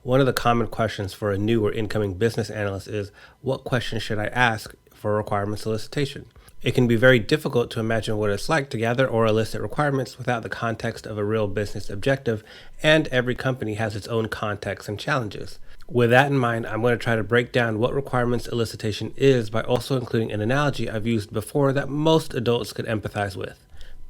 One of the common questions for a new or incoming business analyst is, what questions should I ask for requirement solicitation? It can be very difficult to imagine what it's like to gather or elicit requirements without the context of a real business objective, and every company has its own context and challenges. With that in mind, I'm going to try to break down what requirements elicitation is by also including an analogy I've used before that most adults could empathize with: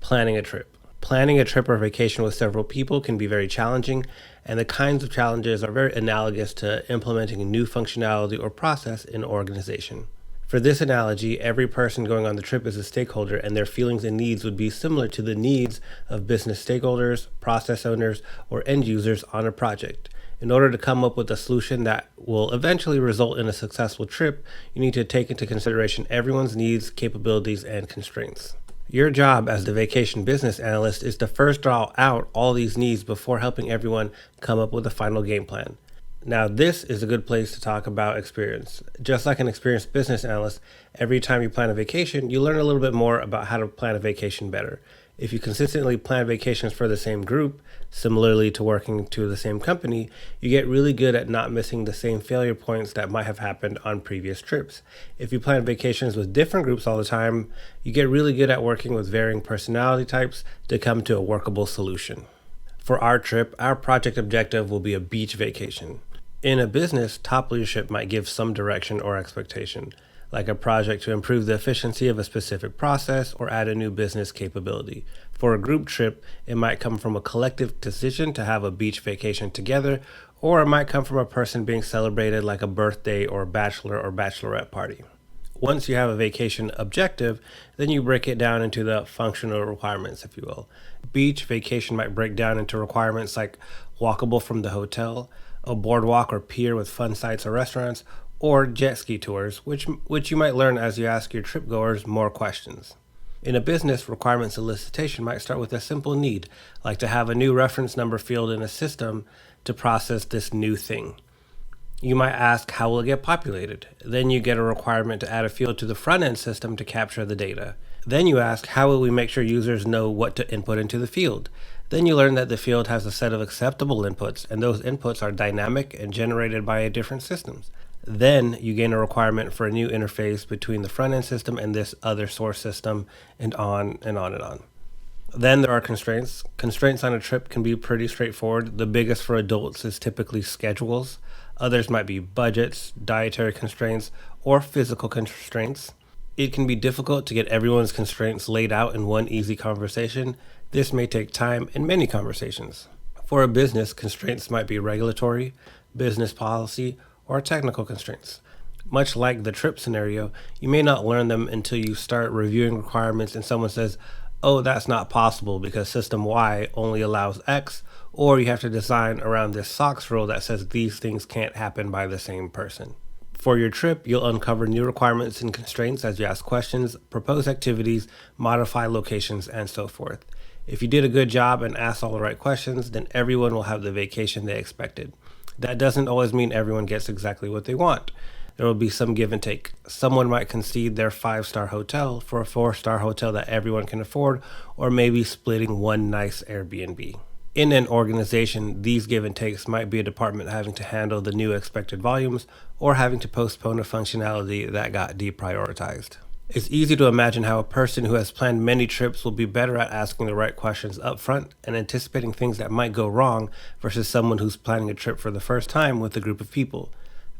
planning a trip. Planning a trip or vacation with several people can be very challenging, and the kinds of challenges are very analogous to implementing a new functionality or process in an organization. For this analogy, every person going on the trip is a stakeholder, and their feelings and needs would be similar to the needs of business stakeholders, process owners, or end users on a project. In order to come up with a solution that will eventually result in a successful trip, you need to take into consideration everyone's needs, capabilities, and constraints. Your job as the vacation business analyst is to first draw out all these needs before helping everyone come up with a final game plan. Now, this is a good place to talk about experience. Just like an experienced business analyst, every time you plan a vacation, you learn a little bit more about how to plan a vacation better. If you consistently plan vacations for the same group, similarly to working to the same company, you get really good at not missing the same failure points that might have happened on previous trips. If you plan vacations with different groups all the time, you get really good at working with varying personality types to come to a workable solution. For our trip, our project objective will be a beach vacation. In a business, top leadership might give some direction or expectation, like a project to improve the efficiency of a specific process or add a new business capability. For a group trip, it might come from a collective decision to have a beach vacation together, or it might come from a person being celebrated, like a birthday or bachelor or bachelorette party. Once you have a vacation objective, then you break it down into the functional requirements, if you will. Beach vacation might break down into requirements like walkable from the hotel, a boardwalk or pier with fun sites or restaurants, or jet ski tours, which you might learn as you ask your trip goers more questions. In a business, requirements elicitation might start with a simple need, like to have a new reference number field in a system to process this new thing. You might ask, how will it get populated? Then you get a requirement to add a field to the front-end system to capture the data. Then you ask, how will we make sure users know what to input into the field? Then you learn that the field has a set of acceptable inputs, and those inputs are dynamic and generated by different systems. Then you gain a requirement for a new interface between the front-end system and this other source system, and on and on and on. Then there are constraints. Constraints on a trip can be pretty straightforward. The biggest for adults is typically schedules. Others might be budgets, dietary constraints, or physical constraints. It can be difficult to get everyone's constraints laid out in one easy conversation. This may take time and many conversations. For a business, constraints might be regulatory, business policy, or technical constraints. Much like the trip scenario, you may not learn them until you start reviewing requirements and someone says, oh, that's not possible because system Y only allows X, or you have to design around this SOX rule that says these things can't happen by the same person. For your trip, you'll uncover new requirements and constraints as you ask questions, propose activities, modify locations, and so forth. If you did a good job and asked all the right questions, then everyone will have the vacation they expected. That doesn't always mean everyone gets exactly what they want. There will be some give and take. Someone might concede their 5-star hotel for a 4-star hotel that everyone can afford, or maybe splitting one nice Airbnb. In an organization, these give and takes might be a department having to handle the new expected volumes, or having to postpone a functionality that got deprioritized. It's easy to imagine how a person who has planned many trips will be better at asking the right questions up front and anticipating things that might go wrong versus someone who's planning a trip for the first time with a group of people.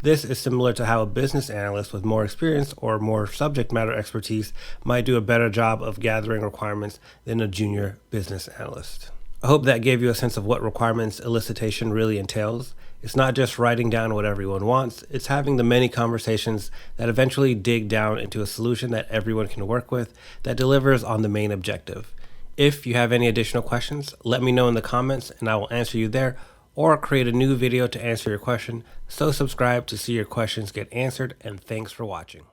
This is similar to how a business analyst with more experience or more subject matter expertise might do a better job of gathering requirements than a junior business analyst. I hope that gave you a sense of what requirements elicitation really entails. It's not just writing down what everyone wants, it's having the many conversations that eventually dig down into a solution that everyone can work with that delivers on the main objective. If you have any additional questions, let me know in the comments and I will answer you there, or create a new video to answer your question. So subscribe to see your questions get answered, and thanks for watching.